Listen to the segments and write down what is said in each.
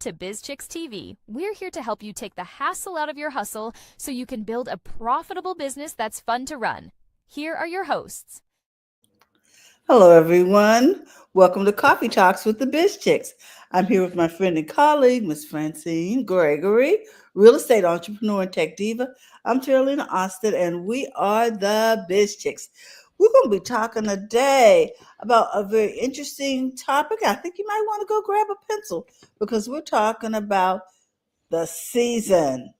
to BizChicks TV. We're here to help you take the hassle out of your hustle so you can build a profitable business that's fun to run. Here are your hosts. Hello, everyone. Welcome to Coffee Talks with the Biz Chicks. I'm here with my friend and colleague, Miss Francine Gregory, real estate entrepreneur and tech diva. I'm Terralina Austin, and we are the Biz Chicks. We're going to be talking today about a very interesting topic. I think you might want to go grab a pencil because we're talking about the season.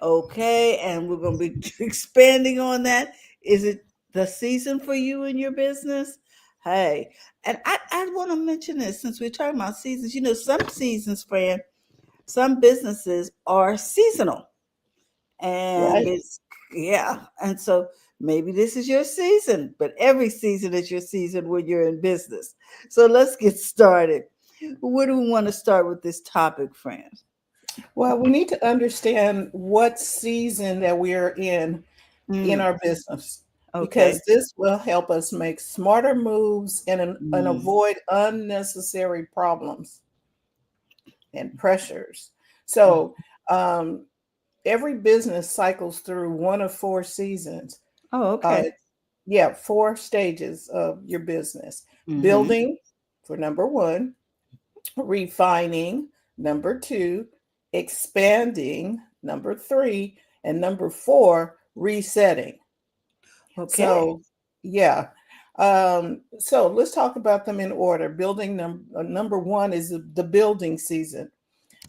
Okay, and we're going to be expanding on that. Is it the season for you and your business? Hey, and I want to mention this since we're talking about seasons. You know, some seasons, friend, some businesses are seasonal, and Right. it's yeah, and so maybe this is your season, but every season is your season when you're in business. So let's get started. Where do we want to start with this topic, friends? Well, we need to understand what season that we are in Mm, our business, because okay. this will help us make smarter moves and Mm, avoid unnecessary problems and pressures. So, um, every business cycles through one of four seasons. oh, Uh, okay. yeah, four stages of your business: Mm-hmm. building for number one, refining, number two, expanding, number three, and number four, resetting. Okay. So, yeah. So let's talk about them in order. Building number one is the building season.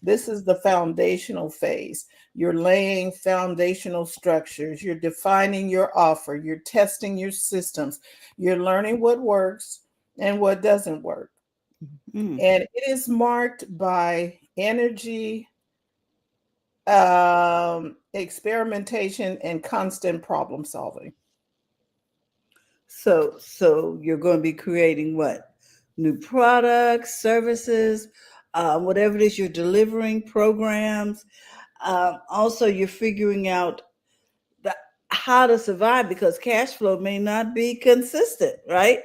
This is the foundational phase. You're laying foundational structures. You're defining your offer. You're testing your systems. You're learning what works and what doesn't work. Mm. And it is marked by energy, experimentation, and constant problem solving. So you're going to be creating what? New products, services, whatever it is you're delivering, programs. Also, you're figuring out the, how to survive because cash flow may not be consistent, right?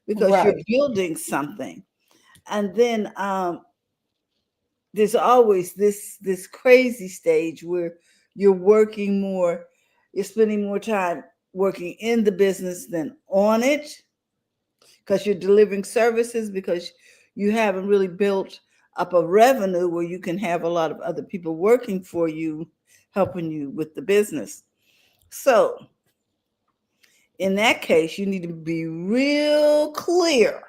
Because you're Right. building something. And then there's always this crazy stage where you're working more, you're spending more time working in the business than on it because you're delivering services because you haven't really built up a revenue where you can have a lot of other people working for you helping you with the business. So in that case you need to be real clear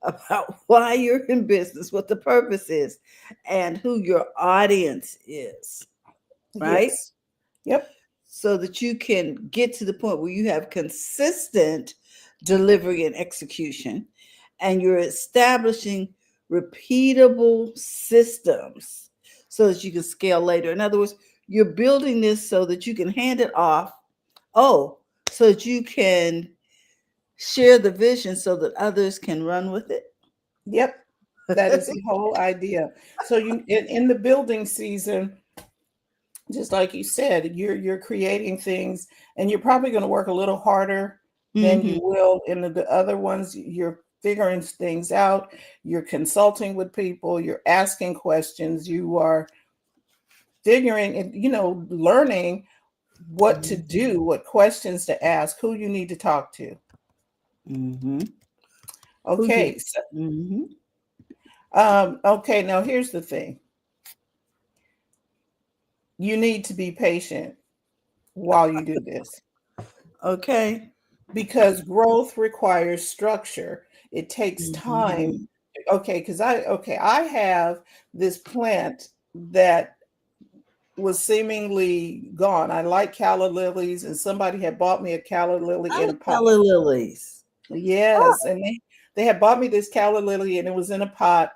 about why you're in business, what the purpose is, and who your audience is, right? Yes. Yep. So that you can get to the point where you have consistent delivery and execution, and you're establishing repeatable systems so that you can scale later. In other words, you're building this so that you can hand it off. Oh, so that you can share the vision so that others can run with it. Yep. That is the whole idea. So you in the building season, just like you said, you're creating things, and you're probably going to work a little harder than Hmm. you will in the other ones. You're figuring things out, you're consulting with people, you're asking questions, you are figuring and learning what to do, what questions to ask, who you need to talk to. Hmm. Who you? Okay, so Hmm. okay, now here's the thing. You need to be patient while you do this, Okay. because growth requires structure. It takes time. Hmm. Okay, because I have this plant that was seemingly gone. I like calla lilies, and somebody had bought me a calla lily in Oh, a pot. Kelly Lilies. Yes, and they had bought me this calla lily, and it was in a pot.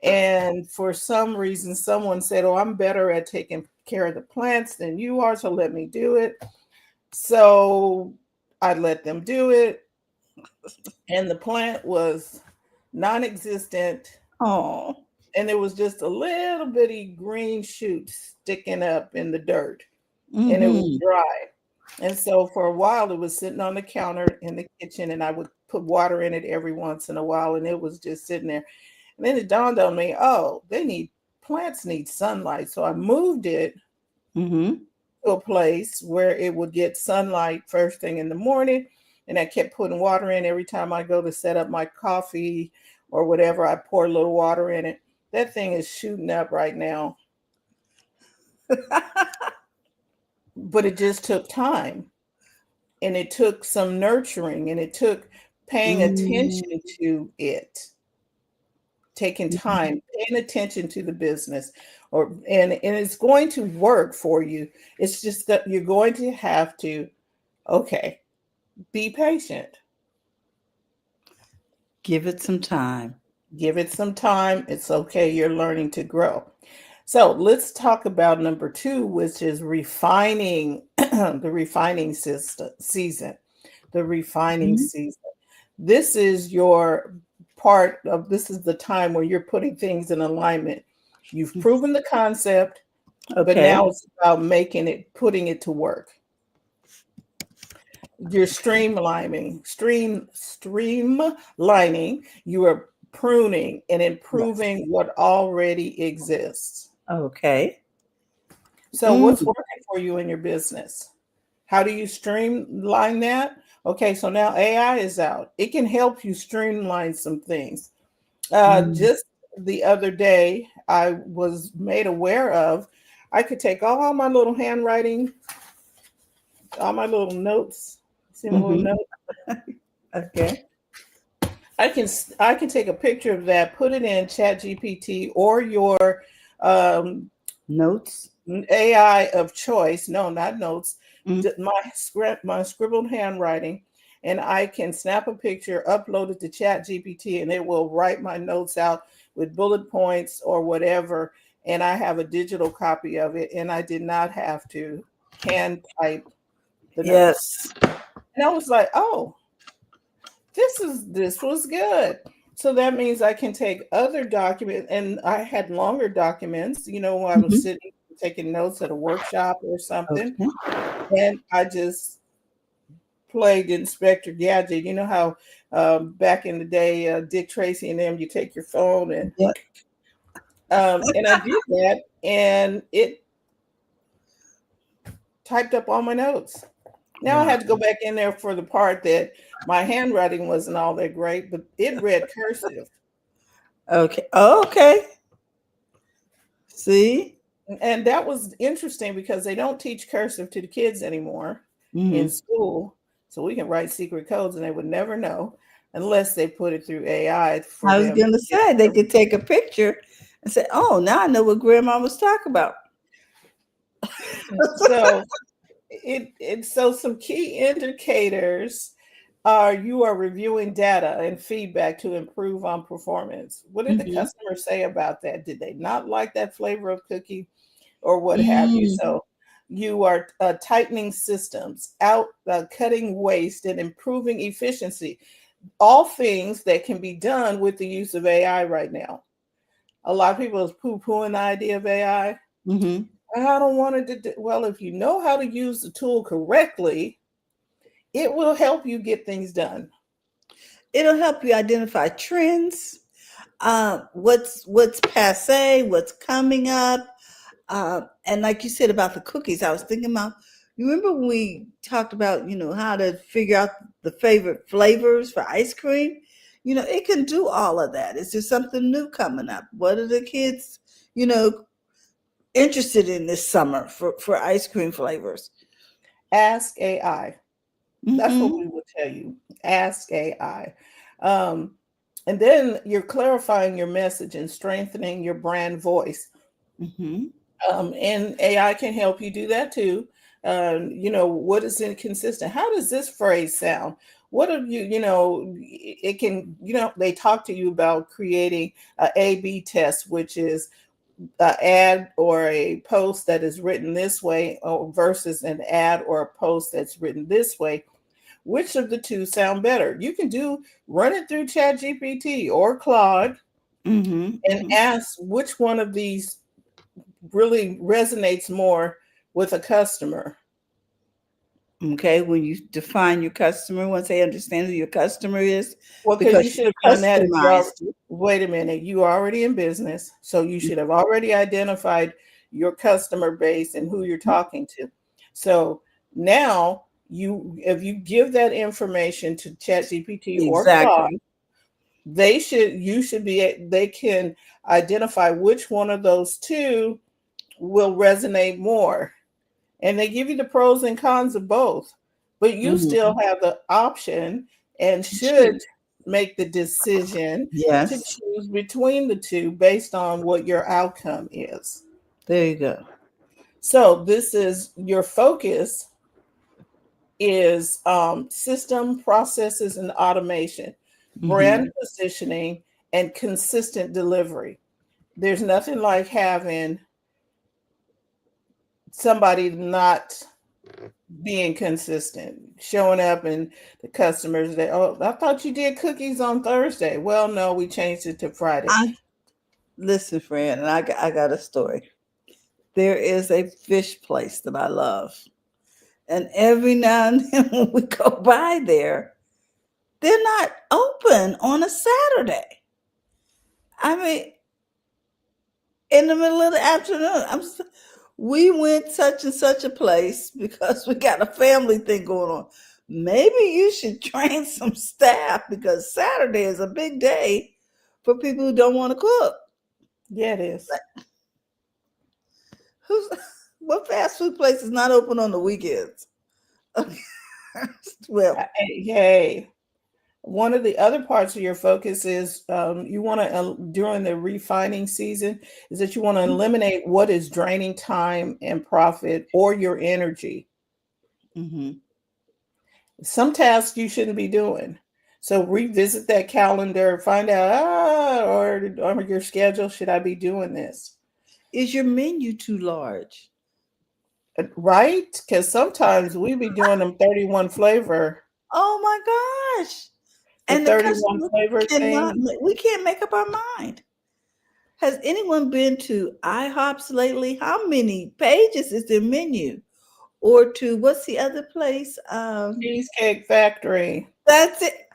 And for some reason, someone said, "Oh, I'm better at taking care of the plants than you are, so let me do it." So I let them do it, and the plant was non-existent, Oh. and there was just a little bitty green shoot sticking up in the dirt, and it was Hmm. dry. And so for a while, it was sitting on the counter in the kitchen, and I would put water in it every once in a while, and it was just sitting there. And then it dawned on me, oh, they need plants need sunlight. So I moved it Mm-hmm. to a place where it would get sunlight first thing in the morning. And I kept putting water in every time I go to set up my coffee or whatever. I pour a little water in it. That thing is shooting up right now. But it just took time, and it took some nurturing, and it took paying attention to it, taking time, paying attention to the business, and it's going to work for you. It's just that you're going to have to, okay, be patient. Give it some time. Give it some time. It's okay. You're learning to grow. So let's talk about number 2, which is refining the refining season. The refining Mhm. season. This is your part of this is the time where you're putting things in alignment. You've proven the concept, but Okay. now it's about putting it to work. You're streamlining, you are pruning and improving Yes. what already exists. Okay. So what's Mm. working for you in your business? How do you streamline that? Okay, so now AI is out. It can help you streamline some things. Mm. Just the other day, I was made aware of I could take all my little handwriting, all my little notes. See my little Mm-hmm. note? Okay. I can take a picture of that, put it in Chat GPT or your um, Notes. AI of choice. No, not notes. Mm. My scribbled handwriting, and I can snap a picture, upload it to Chat GPT, and it will write my notes out with bullet points or whatever. And I have a digital copy of it, and I did not have to hand type the notes. Yes. And I was like, oh, this was good. So that means I can take other documents, and I had longer documents, when I was Mm-hmm. sitting taking notes at a workshop or something, Okay. and I just played Inspector Gadget. You know how back in the day, Dick Tracy and them, you take your phone Yep. and I did that, and it typed up all my notes. Now I Wow. had to go back in there for the part that my handwriting wasn't all that great, but it read cursive. Okay. Oh, okay. See? And that was interesting because they don't teach cursive to the kids anymore in Mm-hmm. school. So we can write secret codes and they would never know unless they put it through AI for I was them. gonna say they could take a picture and say, "Oh, now I know what Grandma was talking about." So so some key indicators are you are reviewing data and feedback to improve on performance. What did the Mm-hmm. customer say about that? Did they not like that flavor of cookie or what have you? Mm. So you are tightening systems, out cutting waste and improving efficiency. All things that can be done with the use of AI right now. A lot of people is poo-pooing the idea of AI. Mm-hmm. I don't want it to do. Well, if you know how to use the tool correctly, it will help you get things done. It'll help you identify trends, what's passe, what's coming up, and like you said about the cookies, I was thinking about. You remember when we talked about how to figure out the favorite flavors for ice cream? It can do all of that. Is there something new coming up? What are the kids, you know, interested in this summer for ice cream flavors? Ask AI. That's what Mm-hmm. we will tell you. Ask AI. Um, and then you're clarifying your message and strengthening your brand voice. Mm-hmm. And AI can help you do that too. What is inconsistent? How does this phrase sound? What have it can, they talk to you about creating a A/B test, which is an ad or a post that is written this way versus an ad or a post that's written this way. Which of the two sound better? You can run it through Chat GPT or Claude and Mm-hmm. ask which one of these really resonates more with a customer. Okay, when you define your customer, once they understand who your customer is, Well, because you because should you have done that if you are, customized it. wait a minute, you are already in business. So you should have already identified your customer base and who you're talking to. So now if you give that information to ChatGPT or Claude, Exactly. they can identify which one of those two will resonate more. And they give you the pros and cons of both, but you still Mhm. have the option and should Choose. make the decision to Yes, choose between the two based on what your outcome is. there you go. So this is your focus is system processes and automation, brand Mhm. positioning, and consistent delivery. There's nothing like having somebody not being consistent, showing up, and the customers that, oh, I thought you did cookies on Thursday. Well, no, we changed it to Friday. I listen, friend, and I got a story. There is a fish place that I love, and every now and then when we go by there, they're not open on a Saturday. I mean, in the middle of the afternoon, we went such and such a place because we got a family thing going on. Maybe you should train some staff because Saturday is a big day for people who don't want to cook. Yeah, it is. Who's what fast food place is not open on the weekends? Okay. Well, Hey, one of the other parts of your focus is you want to, during the refining season, is that you want to eliminate what is draining time and profit or your energy. mhm. Some tasks you shouldn't be doing. So revisit that calendar, find out, or your schedule, should I be doing this? Is your menu too large? Right? Because sometimes we be doing them 31 flavor, Oh my gosh. the And the 31 customer flavor cannot, thing. we can't make up our mind. Has anyone been to IHOPs lately? How many pages is their menu? Or to what's the other place? Cheesecake Factory. That's it.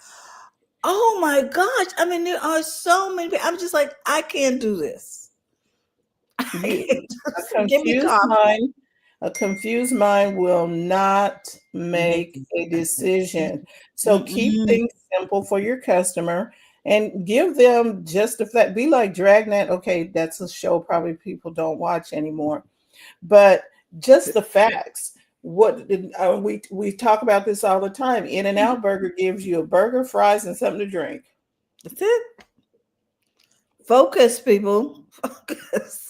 Oh my gosh. I mean, there are so many. I'm just like, I can't do this. I You can't a just give me confused coffee. mind, a confused mind will not make Mhm. a decision. So keep Mm-mm. things simple for your customer and give them just the fact. Be like Dragnet. Okay, that's a show probably people don't watch anymore, but just the facts. We talk about this all the time. In and Out Burger gives you a burger, fries, and something to drink. That's it. Focus, people. Focus.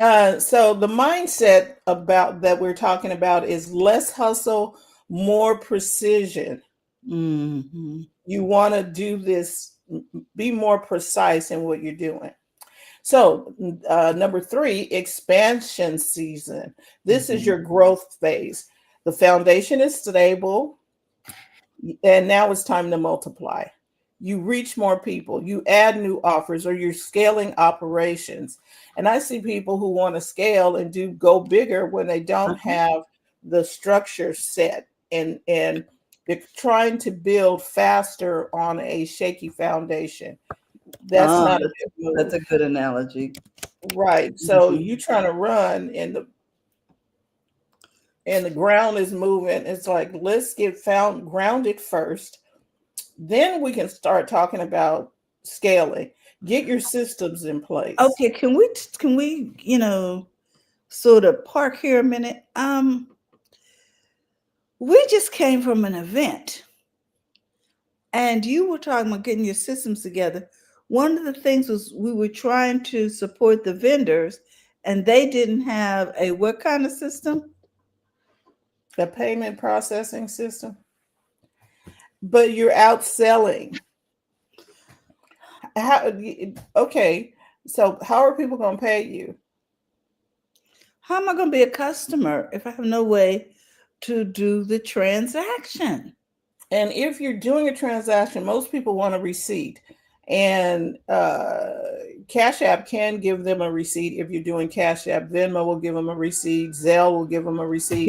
So the mindset about that we're talking about is less hustle, more precision. Mhm. You want to do this, be more precise in what you're doing. So, number three, expansion season. This is Mhm. your growth phase. The foundation is stable, and now it's time to multiply. You reach more people, you add new offers, or you're scaling operations. And I see people who want to scale and do go bigger when they don't Uh-huh. have the structure set, and they're trying to build faster on a shaky foundation. That's Oh, not a that's good that's move. a good analogy. Right. So Mhm. you trying to run and the ground is moving. It's like, let's get found grounded first. Then we can start talking about scaling. Get your systems in place. Okay, can we, sort of park here a minute? We just came from an event and you were talking about getting your systems together. One of the things was we were trying to support the vendors and they didn't have a what kind of system? The payment processing system. But you're outselling. How okay. So how are people gonna pay you? How am I going to be a customer if I have no way to do the transaction? And if you're doing a transaction, most people want a receipt. And Cash App can give them a receipt if you're doing Cash App. Venmo will give them a receipt. Zelle will give them a receipt.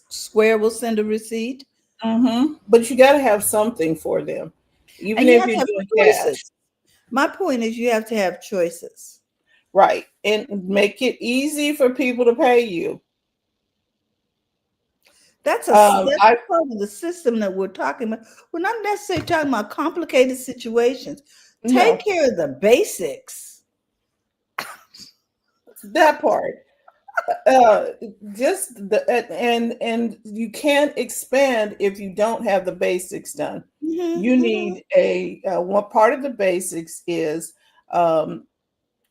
Square will send a receipt. But you got to have something for them, even And you if have to you're have doing choices. cash. My point is you have to have choices. Right. And make it easy for people to pay you. That's Um, that's I part of the system that we're talking about. We're not necessarily talking about complicated situations. no, Take care of the basics. that part. Uh, just the and you can't expand if you don't have the basics done. You need a one part of the basics is um,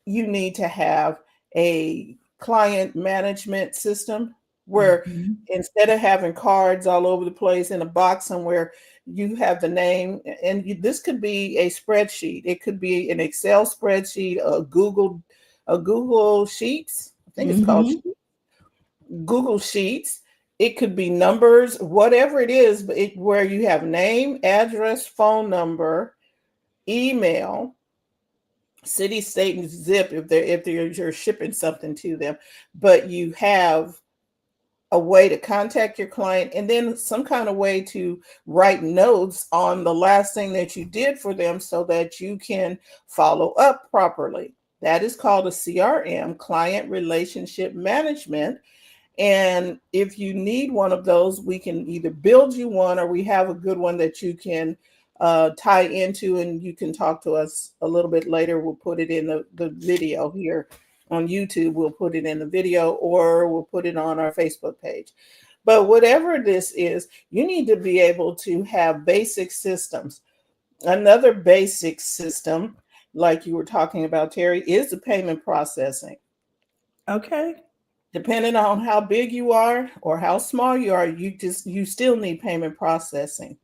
you need to have a client management system where Mhm. instead of having cards all over the place in a box somewhere, you have the name. And this could be a spreadsheet. It could be an Excel spreadsheet, a Google Sheets. I think it's called Mhm. Google Sheets. It could be numbers, whatever it is, but where you have name, address, phone number, email, city, state, and zip if you're shipping something to them, but you have a way to contact your client and then some kind of way to write notes on the last thing that you did for them so that you can follow up properly. That is called a CRM, client relationship management. And if you need one of those, we can either build you one or we have a good one that you can tie into, and you can talk to us a little bit later. We'll put it in the video here on YouTube. We'll put it in the video or we'll put it on our Facebook page. But whatever this is, you need to be able to have basic systems. Another basic system, like you were talking about, Terry, is the payment processing. Okay. Depending on how big you are or how small you are, you still need payment processing.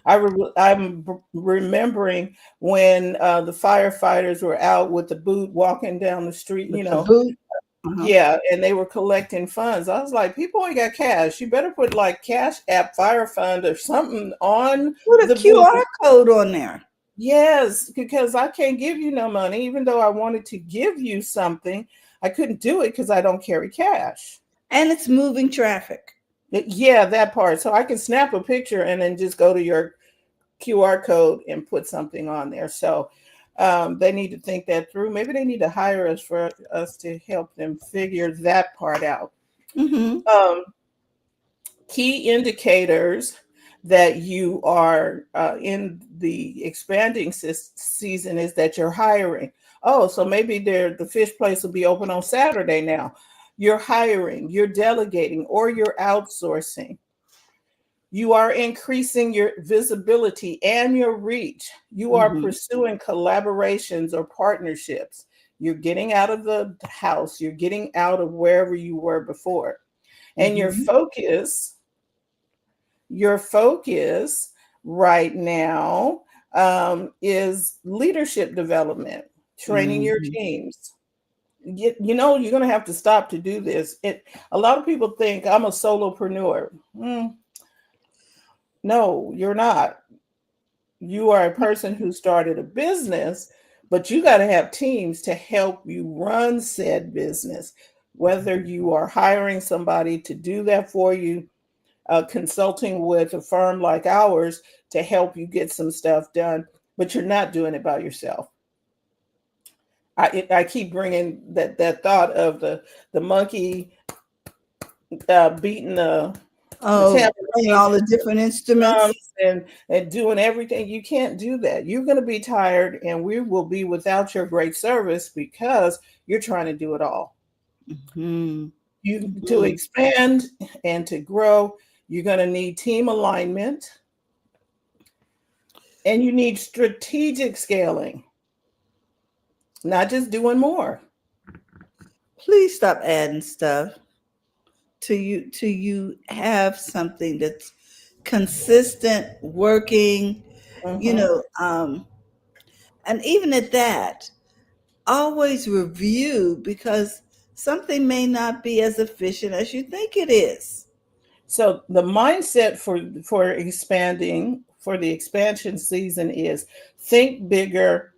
I'm remembering when the firefighters were out with the boot walking down the street, With the boot. Uh-huh. yeah, and they were collecting funds. I was like, people ain't got cash. You better put like Cash App Fire Fund or something on Put a the boot. QR code on there. Yes, because I can't give you no money, even though I wanted to give you something. I couldn't do it because I don't carry cash. And it's moving traffic. Yeah, that part. So I can snap a picture and then just go to your QR code and put something on there. So they need to think that through. Maybe they need to hire us for us to help them figure that part out. Mm-hmm. Key indicators that you are in the expanding season is that you're hiring. Oh, so maybe the fish place will be open on Saturday now. You're hiring, you're delegating, or you're outsourcing. You are increasing your visibility and your reach. You are Mm-hmm. pursuing collaborations or partnerships. You're getting out of the house, you're getting out of wherever you were before. And Mm-hmm. your focus right now is leadership development, training your Mm-hmm. teams. You know, you're going to have to stop to do this. A lot of people think I'm a solopreneur. No, you're not. You are a person who started a business, but you got to have teams to help you run said business, whether you are hiring somebody to do that for you, consulting with a firm like ours to help you get some stuff done, but you're not doing it by yourself. I keep bringing that thought of the monkey beating the Oh, playing tambourine all the different instruments. drums and doing everything. You can't do that. You're going to be tired, and we will be without your great service because you're trying to do it all. Mm-hmm. You to Mm-hmm. expand and to grow, you're going to need team alignment and you need strategic scaling, not just doing more. Please stop adding stuff till you have something that's consistent, working, you Mhm. know, and even at that, always review because something may not be as efficient as you think it is. So the mindset for expanding for the expansion season is think bigger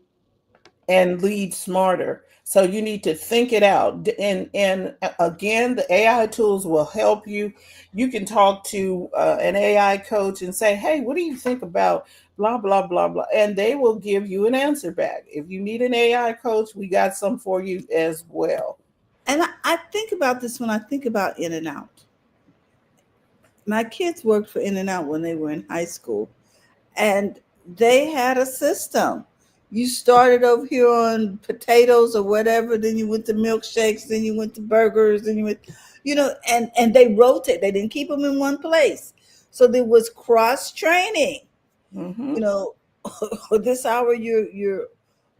and lead smarter. So you need to think it out. And again, the AI tools will help you. You can talk to an AI coach and say, "Hey, what do you think about blah blah blah blah?" And they will give you an answer back. If you need an AI coach, we got some for you as well. And I think about this when I think about In and Out. My kids worked for In and Out when they were in high school, and they had a system. You started over here on potatoes or whatever, then you went to milkshakes, then you went to burgers, then you went, and they rotate. They didn't keep them in one place, so there was cross training. Hmm. You know, this hour you're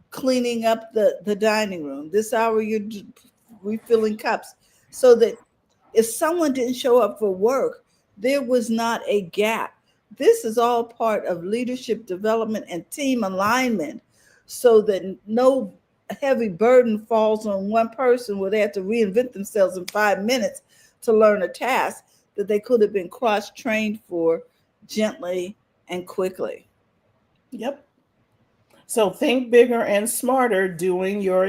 cleaning up the dining room. This hour you're refilling cups, so that if someone didn't show up for work, there was not a gap. This is all part of leadership development and team alignment so that no heavy burden falls on one person where they have to reinvent themselves in 5 minutes to learn a task that they could have been cross trained for gently and quickly. Yep. So think bigger and smarter during your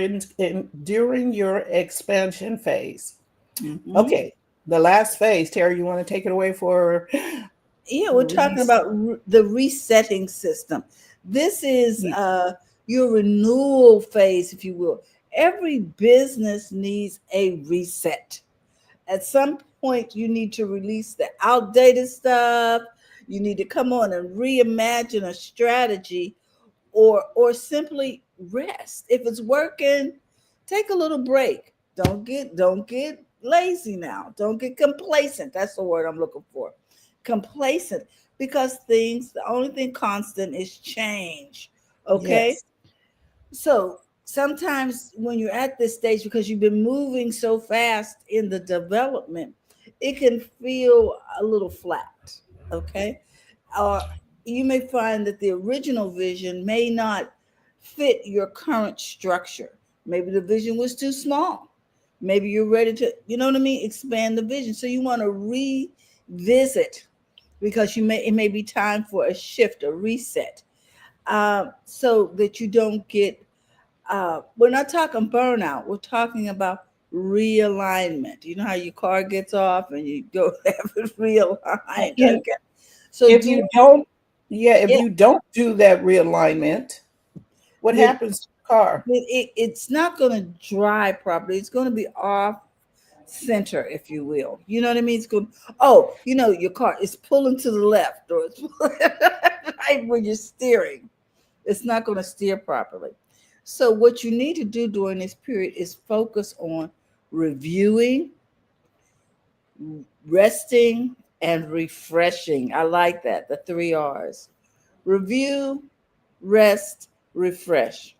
expansion phase. Mhm. Okay, the last phase, Terry, you want to take it away for Yeah, we're talking release? about the resetting system. This is Yeah. your renewal phase, if you will. Every business needs a reset. At some point, you need to release the outdated stuff. You need to come on and reimagine a strategy, or simply rest. If it's working, take a little break. Don't get lazy now. Don't get complacent. That's the word I'm looking for. Complacent, because the only thing constant is change. Okay? Yes. So sometimes when you're at this stage, because you've been moving so fast in the development, it can feel a little flat. Okay. Or you may find that the original vision may not fit your current structure. Maybe the vision was too small. Maybe you're ready to, what I mean, expand the vision. So you want to revisit, because it may be time for a shift, a reset, so that you don't get, we're not talking burnout. We're talking about realignment. You know how your car gets off and you go have it realigned. And Okay. So if do you don't, yeah, if it, you don't do that realignment, what it, happens to the car? it's not going to drive properly. It's going to be off center, if you will. You know what I mean? It's going, oh, your car is pulling to the left, or it's right when you're steering. It's not going to steer properly. So, what you need to do during this period is focus on reviewing, resting, and refreshing. I like that, the 3 R's: review, rest, refresh.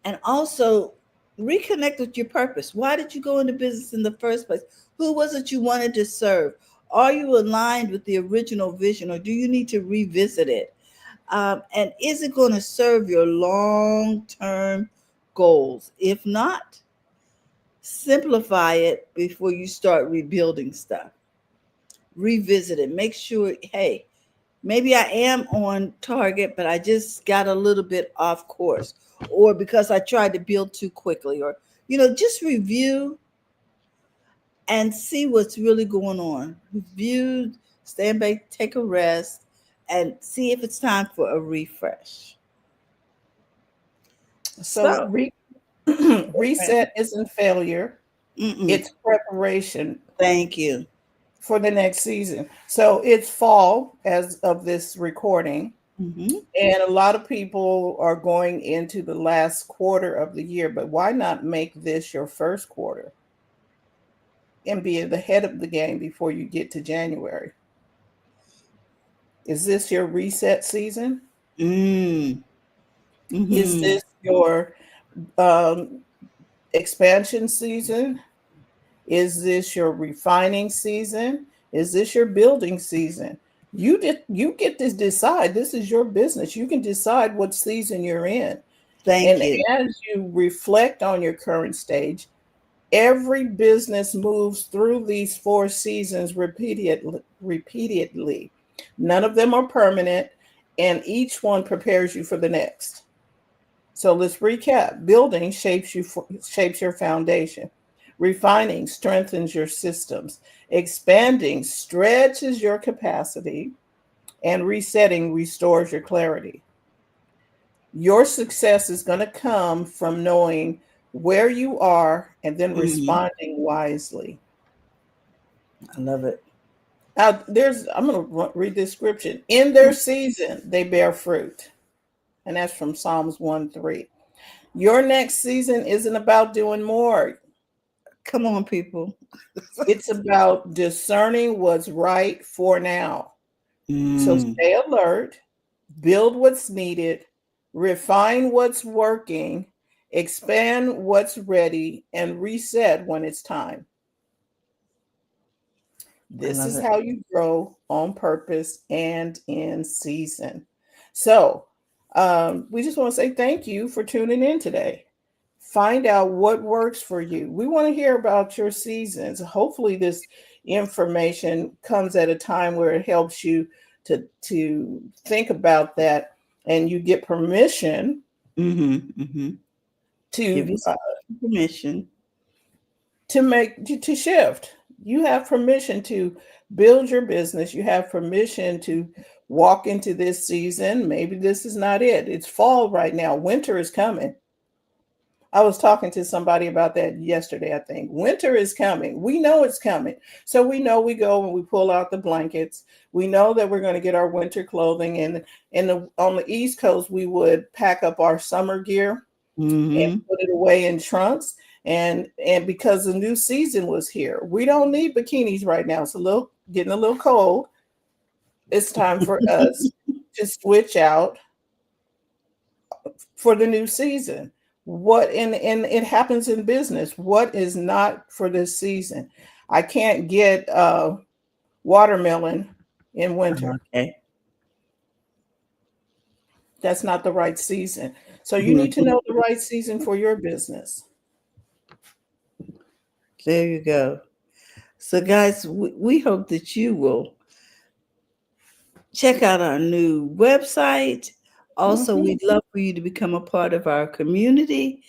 And also reconnect with your purpose. Why did you go into business in the first place? Who was it you wanted to serve? Are you aligned with the original vision, or do you need to revisit it? And is it going to serve your long term goals? If not, simplify it before you start rebuilding stuff. Revisit it. Make sure, hey, maybe I am on target, but I just got a little bit off course, or because I tried to build too quickly, or, just review and see what's really going on. Review, stand back, take a rest, and see if it's time for a refresh. So So, reset isn't failure, mm-mm, it's preparation thank you. for the next season. So it's fall as of this recording, Hmm. and a lot of people are going into the last quarter of the year, but why not make this your first quarter and be at the head of the game before you get to January? Is this your reset season? Mm, Is hmm. this your um, expansion season? Is this your refining season? Is this your building season? You get to decide. This is your business. You can decide what season you're in. Thank And you. as you reflect on your current stage, every business moves through these 4 seasons repeatedly. None of them are permanent, and each one prepares you for the next. So let's recap. Building shapes your foundation. Refining strengthens your systems. Expanding stretches your capacity. And resetting restores your clarity. Your success is going to come from knowing where you are and then responding wisely. I love it. I'm going to read the description. In their season, they bear fruit. And that's from Psalms 1:3. Your next season isn't about doing more. Come on, people. It's about discerning what's right for now. So stay alert, build what's needed, refine what's working, expand what's ready, and reset when it's time. This is how you grow on purpose and in season. So we just want to say thank you for tuning in today. Find out what works for you. We want to hear about your seasons. Hopefully this information comes at a time where it helps you to think about that, and you get permission to give you permission to shift. You have permission to build your business. You have permission to walk into this season. Maybe this is not it. It's fall right now. Winter is coming. I was talking to somebody about that yesterday, I think. Winter is coming. We know it's coming. So we know we go and we pull out the blankets. We know that we're going to get our winter clothing. And on the East Coast, we would pack up our summer gear and put it away in trunks. And because the new season was here, we don't need bikinis right now. It's getting a little cold. It's time for us to switch out for the new season. And it happens in business. What is not for this season? I can't get watermelon in winter. Okay. That's not the right season. So you need to know the right season for your business. There you go. So guys, we hope that you will check out our new website. Also, we'd love for you to become a part of our community,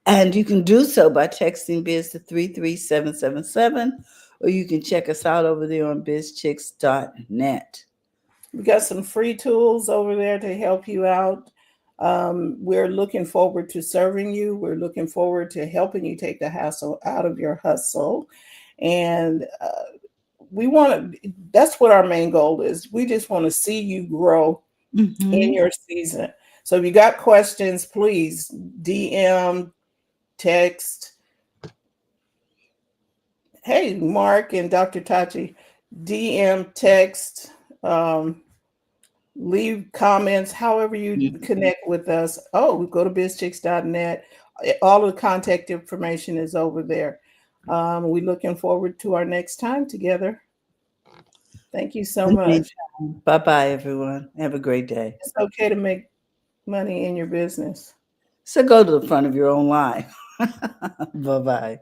and you can do so by texting Biz to 33777, or you can check us out over there on bizchicks.net. We got some free tools over there to help you out. We're looking forward to serving you. We're looking forward to helping you take the hassle out of your hustle. And that's what our main goal is. We just want to see you grow in your season. So if you got questions, please DM, text. Hey, Mark and Dr. Tachi, DM, text, leave comments, however you connect with us. Oh, go to bizchicks.net. All the contact information is over there. We're looking forward to our next time together. Thank you so much. Bye-bye, everyone. Have a great day. It's okay to make money in your business. So go to the front of your own line. Bye-bye.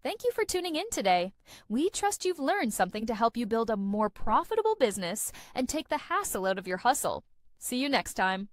Thank you for tuning in today. We trust you've learned something to help you build a more profitable business and take the hassle out of your hustle. See you next time.